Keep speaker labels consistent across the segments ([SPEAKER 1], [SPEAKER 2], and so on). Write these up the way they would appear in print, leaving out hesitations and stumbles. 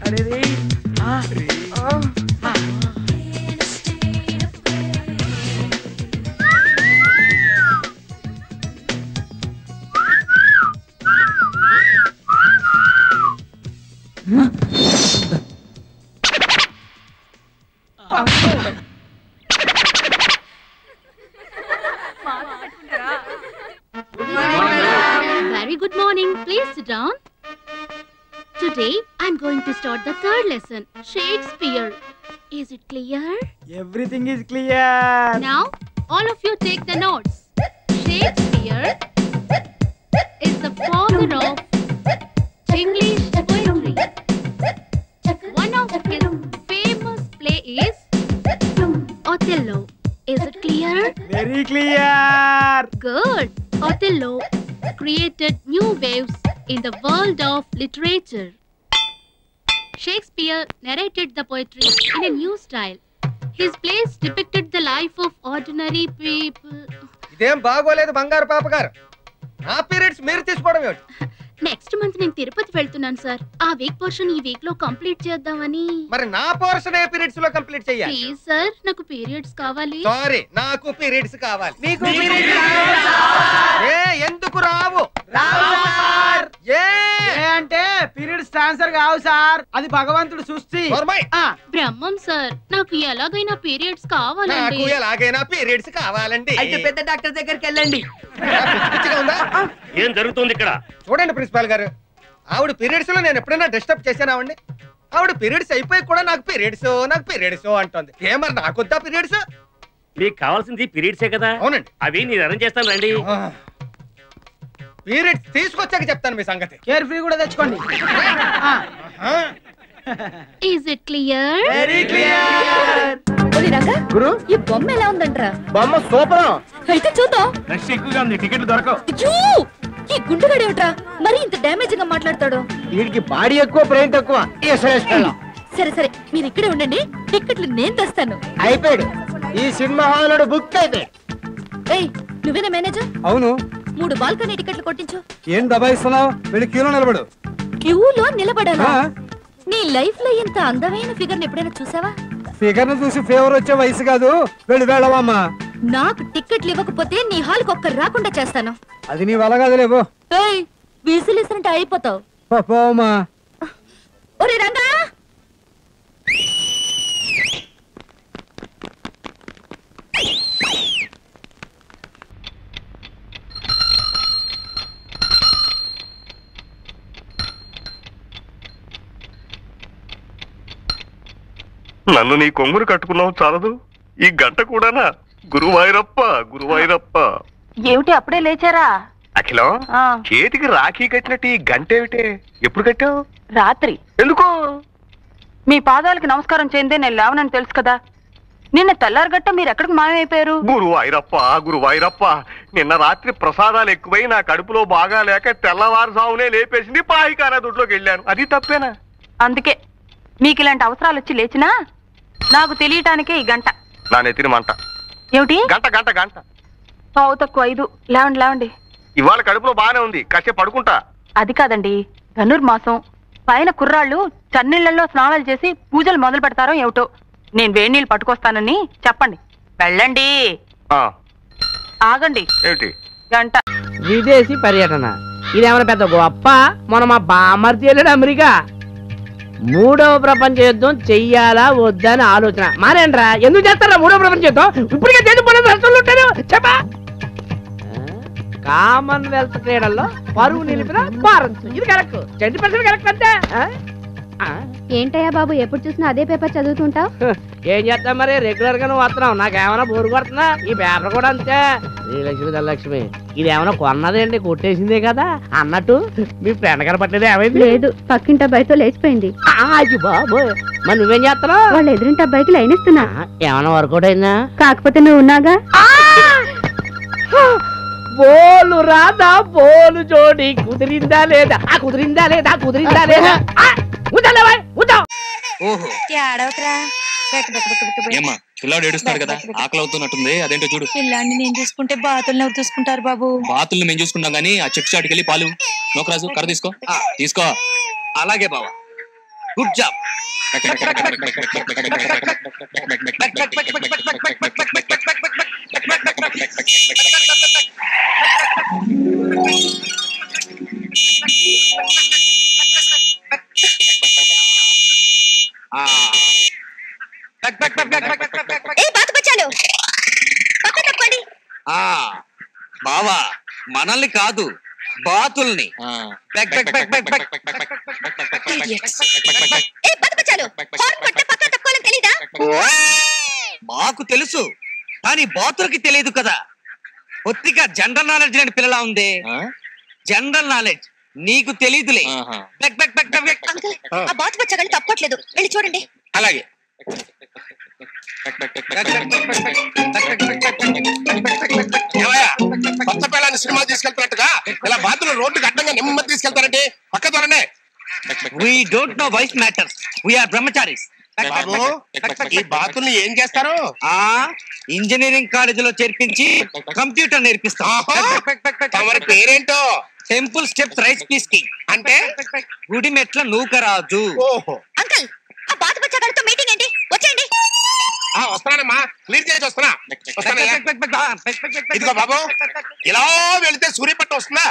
[SPEAKER 1] Very good morning. Please sit down. Today I'm going to start the third lesson, Shakespeare. Is it clear?
[SPEAKER 2] Everything is clear.
[SPEAKER 1] Now all of you take the notes. Shakespeare is the father of English poetry. One of his famous play is Othello. Is it clear?
[SPEAKER 2] Very clear.
[SPEAKER 1] Good. Othello created new waves in the world of literature. Shakespeare narrated the poetry in a new style. His plays depicted the life of ordinary people.
[SPEAKER 3] ఇదేం బాగోలేదు బంగారు పాప గారు. నా periods మీరు తీసుకోవడం ఏమిటి?
[SPEAKER 1] Next month నేను తిరుపతి వెళ్తున్నాను సార్. ఆ వీక్ పోర్షన్ ఈ వీక్ లో కంప్లీట్ చేద్దామని.
[SPEAKER 3] మరి నా పోర్షన్ ఏ పీరియడ్స్ లో కంప్లీట్ చేయాలి?
[SPEAKER 1] ప్లీజ్ సార్, నాకు పీరియడ్స్ కావాలి.
[SPEAKER 3] సారీ, నాకు పీరియడ్స్ కావాలి.
[SPEAKER 2] మీకు పీరియడ్స్ కావాలి సార్.
[SPEAKER 3] ఏ ఎందుకు రావు?
[SPEAKER 2] రావు సార్.
[SPEAKER 3] ఏ
[SPEAKER 2] అంటే పీరియడ్స్ ట్రాన్స్ఫర్ కావు సార్, అది భగవంతుడు సృష్టి.
[SPEAKER 1] బ్రహ్మం సార్, నాకు ఎలాగైనా పీరియడ్స్ కావాలండి.
[SPEAKER 3] నాకు ఎలాగైనా పీరియడ్స్ కావాలండి.
[SPEAKER 2] అయితే పెద్ద డాక్టర్ దగ్గరికి వెళ్ళండి.
[SPEAKER 4] ఏం జరుగుతుంది ఇక్కడ?
[SPEAKER 3] చూడండి ప్రిన్సిపాల్ గారు, ఆవిడ పీరియడ్స్ లో నేను ఎప్పుడైనా డిస్టర్బ్ చేశానావండి? ఆవిడ పీరియడ్స్ అయిపోయి కూడా నాకు పీరియడ్స్ అంటుంది. ఏమన్నా నాకొద్దా పీరియడ్స్?
[SPEAKER 4] మీకు కావాల్సింది పీరియడ్సే కదా?
[SPEAKER 3] అవునండి.
[SPEAKER 4] అవి నేను అరేంజ్ చేస్తాను రండి.
[SPEAKER 3] పీరియడ్స్ తీసుకొచ్చాక చెప్తాను మీ సంగతి.
[SPEAKER 2] కేర్ ఫ్రీ కూడా తెచ్చుకోండి.
[SPEAKER 1] Is it clear?
[SPEAKER 3] Very clear.
[SPEAKER 5] ఓలి రంగా
[SPEAKER 2] గురు,
[SPEAKER 5] ఈ బొమ్మ ఎలా ఉందంట్రా?
[SPEAKER 3] బొమ్మ సూపర్.
[SPEAKER 5] అయితే చూద్దాం.
[SPEAKER 2] రష్ ఎక్కువగా ఉంది, టికెట్లు దొరకవు.
[SPEAKER 5] అయ్యో, ఈ గుండుగాడేమిట్రా మరి ఇంత డ్యామేజ్ గా మాట్లాడతాడు?
[SPEAKER 2] వీడికి బాడీ ఎక్కువ, బ్రెయిన్ తక్కువ.
[SPEAKER 5] సరే సరే, మీరు ఇక్కడే ఉండండి, టికెట్లు నేను తెస్తాను.
[SPEAKER 2] అయిపోయాడు. ఈ సినిమా హాల్ బుక్ అయితే.
[SPEAKER 5] ఏయ్, నువ్వేనా మేనేజర్?
[SPEAKER 2] అవును.
[SPEAKER 5] 3 బాల్కనీ టికెట్లు కొట్టించు.
[SPEAKER 2] ఏం దబాయిస్తున్నావు? వెళ్ళి క్యూలో నిలబడు.
[SPEAKER 5] క్యూలో నిలబడాలా? నీ లైఫ్ లో ఇంత అందమైన ఫిగర్ ఎప్పుడైనా చూసావా?
[SPEAKER 2] ఫిగర్ ను చూసి ఫేవర్ వచ్చే వయసు కాదు, వెళ్ళి వెళ్ళవమ్మా.
[SPEAKER 5] నాకు టికెట్లు ఇవ్వకపోతే నీ హాల్కి ఒక్కరు రాకుండా చేస్తాను.
[SPEAKER 2] అది నీ వల్ల కాదులేవో.
[SPEAKER 5] ఏయ్, విసిలిసినట్టు అయిపోతావు.
[SPEAKER 2] పోమ్మా.
[SPEAKER 5] ఒరే రంగా,
[SPEAKER 4] నన్ను నీ కొంగురు కట్టుకున్నావు చాలదు, ఈ గంట కూడానా? గురువాయూరప్ప గురువాయూరప్ప.
[SPEAKER 5] ఏమిటి అప్పుడే లేచారా?
[SPEAKER 4] అఖిలం, చేతికి రాఖీ కట్టినట్టు ఈ గంట ఏమిటే? ఎప్పుడు కట్టావు?
[SPEAKER 5] రాత్రి.
[SPEAKER 4] ఎందుకు?
[SPEAKER 5] మీ పాదాలకి నమస్కారం చేయందే నేను లేవనని తెలుసు కదా. నిన్న తెల్లారగట్ట మీరు ఎక్కడికి మాయమైపోయారు?
[SPEAKER 4] గురువాయూరప్ప గురువాయూరప్ప. నిన్న రాత్రి ప్రసాదాలు ఎక్కువై నా కడుపులో బాగా లేక తెల్లవారుజామునే లేపేసింది, పాయికానా దొడ్లోకి వెళ్ళాను. అది తప్పేనా?
[SPEAKER 5] అందుకే మీకు ఇలాంటి అవసరాలు వచ్చి లేచినా నాకు తెలియటానికే ఈ గంట.
[SPEAKER 4] నా నెత్తిన మంట.
[SPEAKER 5] ఏమిటి?
[SPEAKER 4] గంట గంట గంట.
[SPEAKER 5] 5:05. లేవండి లేవండి.
[SPEAKER 4] ఇవాళ కడుపులో బానే ఉంది, కాసేపు పడుకుంటా.
[SPEAKER 5] అది కాదండి, ధనుర్మాసం పైన కుర్రాళ్ళు చన్నీళ్లలో స్నానాలు చేసి పూజలు మొదలు పెడతారో ఏమిటో. నేను వేడి నీళ్ళు పట్టుకొస్తానని చెప్పండి. వెళ్ళండి. ఆగండి.
[SPEAKER 4] ఏమిటి?
[SPEAKER 5] గంట.
[SPEAKER 6] విదేశీ పర్యటన ఇదేమైనా పెద్ద గొప్ప? మన మా బామర్తి వెళ్ళాడు అమెరికా. 3వ ప్రపంచ యుద్ధం చెయ్యాలా వద్దా అని ఆలోచన. మారేంట్రా, ఎందుకు చేస్తారా 3వ ప్రపంచ యుద్ధం? ఇప్పటికే ఉంటారు చెప్పా. కామన్వెల్త్ క్రీడల్లో పరువు నిలిపిన భారత్. ఇది కరెక్ట్, 20% కరెక్ట్ అంతే.
[SPEAKER 1] ఏంటయ్యా బాబు, ఎప్పుడు చూసినా అదే పేపర్ చదువుతుంటావు?
[SPEAKER 6] ఏం చేస్తా మరి, రెగ్యులర్ గా నువ్వు వస్తున్నావు. నాకేమైనా బోరు కొడుతున్నా? ఈ పేపర్ కూడా అంతే. శ్రీలక్ష్మి ధనలక్ష్మి ఇదేమైనా కొన్నదేంటి, కొట్టేసిందే కదా అన్నట్టు మీ ఫ్రెండ్ గారు పట్టేది ఏమైంది?
[SPEAKER 1] లేదు, పక్కింటి అబ్బాయితో లేచిపోయింది.
[SPEAKER 6] బాబు, మరి నువ్వేం చేస్తున్నావు?
[SPEAKER 1] వాళ్ళ ఎదురింటి అబ్బాయికి లైన్ ఇస్తున్నా.
[SPEAKER 6] ఏమైనా వర్కౌట్ అయిందా?
[SPEAKER 1] కాకపోతే నువ్వు ఉన్నాగా.
[SPEAKER 6] బోలు రాదా బోలు జోడి కుదిరిందా లేదా? కుదిరిందా లేదా? కుదిరిందా లేదా?
[SPEAKER 7] పిల్లాడు ఏడుస్తున్నాడు కదా, ఆకలి అవుతున్నట్టుంది. అదేంటో చూడు.
[SPEAKER 5] పిల్లాడిని నేను చూసుకుంటే బాతుల్ని ఎవరు చూసుకుంటారు బాబు?
[SPEAKER 7] బాతుల్ని మేము చూసుకుంటాం గానీ ఆ చెట్టు చాటుకెళ్ళి పాలు. నోకరాజు కర్ర తీసుకో. తీసుకో.
[SPEAKER 3] అలాగే బావా.
[SPEAKER 7] Good job. బావా మనల్ని కాదు బాతుల్ని. మాకు తెలుసు కానీ బాతులకి తెలియదు కదా. కొద్దిగా జనరల్ నాలెడ్జ్ అని పిల్లలా ఉంది. జనరల్ నాలెడ్జ్ నీకు తెలీదులే.
[SPEAKER 8] తప్పట్లేదు, వెళ్ళి చూడండి.
[SPEAKER 9] అలాగే కొత్త పిల్లని సినిమా తీసుకెళ్తున్నట్టుగా ఇలా బాతులు రోడ్డుకి అడ్డంగా నెమ్మది తీసుకెళ్తారంటే పక్క త్వరనే.
[SPEAKER 7] We don't know voice matters. We are brahmacharis.
[SPEAKER 9] బాబు ఈ బాతుల్ని ఏం చేస్తారు?
[SPEAKER 7] ఇంజనీరింగ్ కాలేజీలో చేర్పించి కంప్యూటర్ నేర్పిస్తాం.
[SPEAKER 9] తమరి పేరేంటో?
[SPEAKER 7] టెంపుల్ స్టెప్స్ రైస్ పీస్కింగ్ అంటే గుడి మెట్ల నూకరాజు.
[SPEAKER 8] అంకల్, ఆ బాతు బచ్చగాడితో మీటింగ్ ఏంటి? వచ్చేయండి.
[SPEAKER 9] వస్తున్నానమ్మా, క్లియర్ చేసి వస్తున్నా. ఇదిగో బాబు, ఇలా వెళితే సూర్యపట్నం వస్తుందా?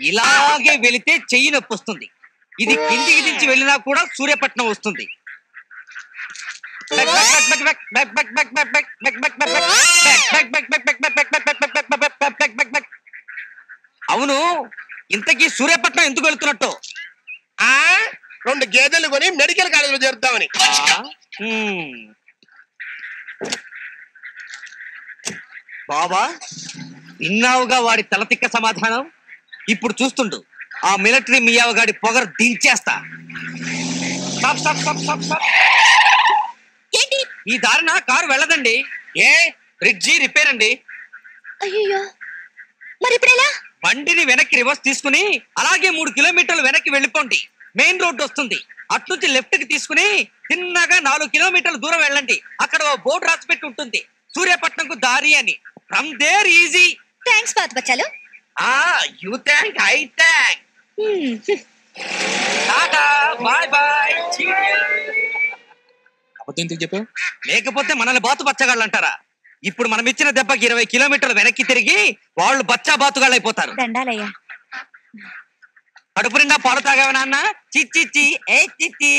[SPEAKER 7] ఇలాగే వెళితే చెయ్యి నొప్పి వస్తుంది. ఇది కిందికి దించి వెళ్ళినా కూడా సూర్యపట్నం వస్తుంది. అవును, ఇంతకీ సూర్యపట్నం ఎందుకు వెళ్తున్నట్టు?
[SPEAKER 9] 2 గేదెలు కొని మెడికల్ కాలేజీలో చేరుతామని.
[SPEAKER 7] బాబా, విన్నావుగా వాడి తలతిక్క సమాధానం. ఇప్పుడు చూస్తుండు, ఆ మిలిటరీ మియావగాడి పొగరు దించేస్తా. ఈ దారిన కారు వెళ్ళదండి. ఏ బ్రిడ్జి రిపేర్ అండి.
[SPEAKER 8] అయ్యో, మరి ఇప్పుడు ఎలా?
[SPEAKER 7] బండిని వెనక్కి రివర్స్ తీసుకుని అలాగే 3 కిలోమీటర్లు వెనక్కి వెళ్ళిపోండి. మెయిన్ రోడ్ వస్తుంది. అట్నుంచి లెఫ్ట్ కి తీసుకుని చిన్నగా 4 కిలోమీటర్ల దూరం వెళ్ళండి. అక్కడ ఓ బోర్డు రాసి పెట్టి ఉంటుంది, సూర్యపట్నంకు దారి అని. From there easy.
[SPEAKER 8] థ్యాంక్స్ బాతు బచ్చాలు.
[SPEAKER 7] You thank, I thank. Tata, bye bye.
[SPEAKER 10] ఎందుకు చెప్పావు?
[SPEAKER 7] లేకపోతే మనల్ని బాతు బచ్చగాళ్ళు అంటారా? ఇప్పుడు మనం ఇచ్చిన దెబ్బకి 20 కిలోమీటర్లు వెనక్కి తిరిగి వాళ్ళు బచ్చా బాతుగాళ్ళు అయిపోతారు.
[SPEAKER 8] దండాలయ్యా.
[SPEAKER 7] కడుపు నిండా పాలు తాగావా నాన్న? చిచ్చి ఏ చిచ్చి.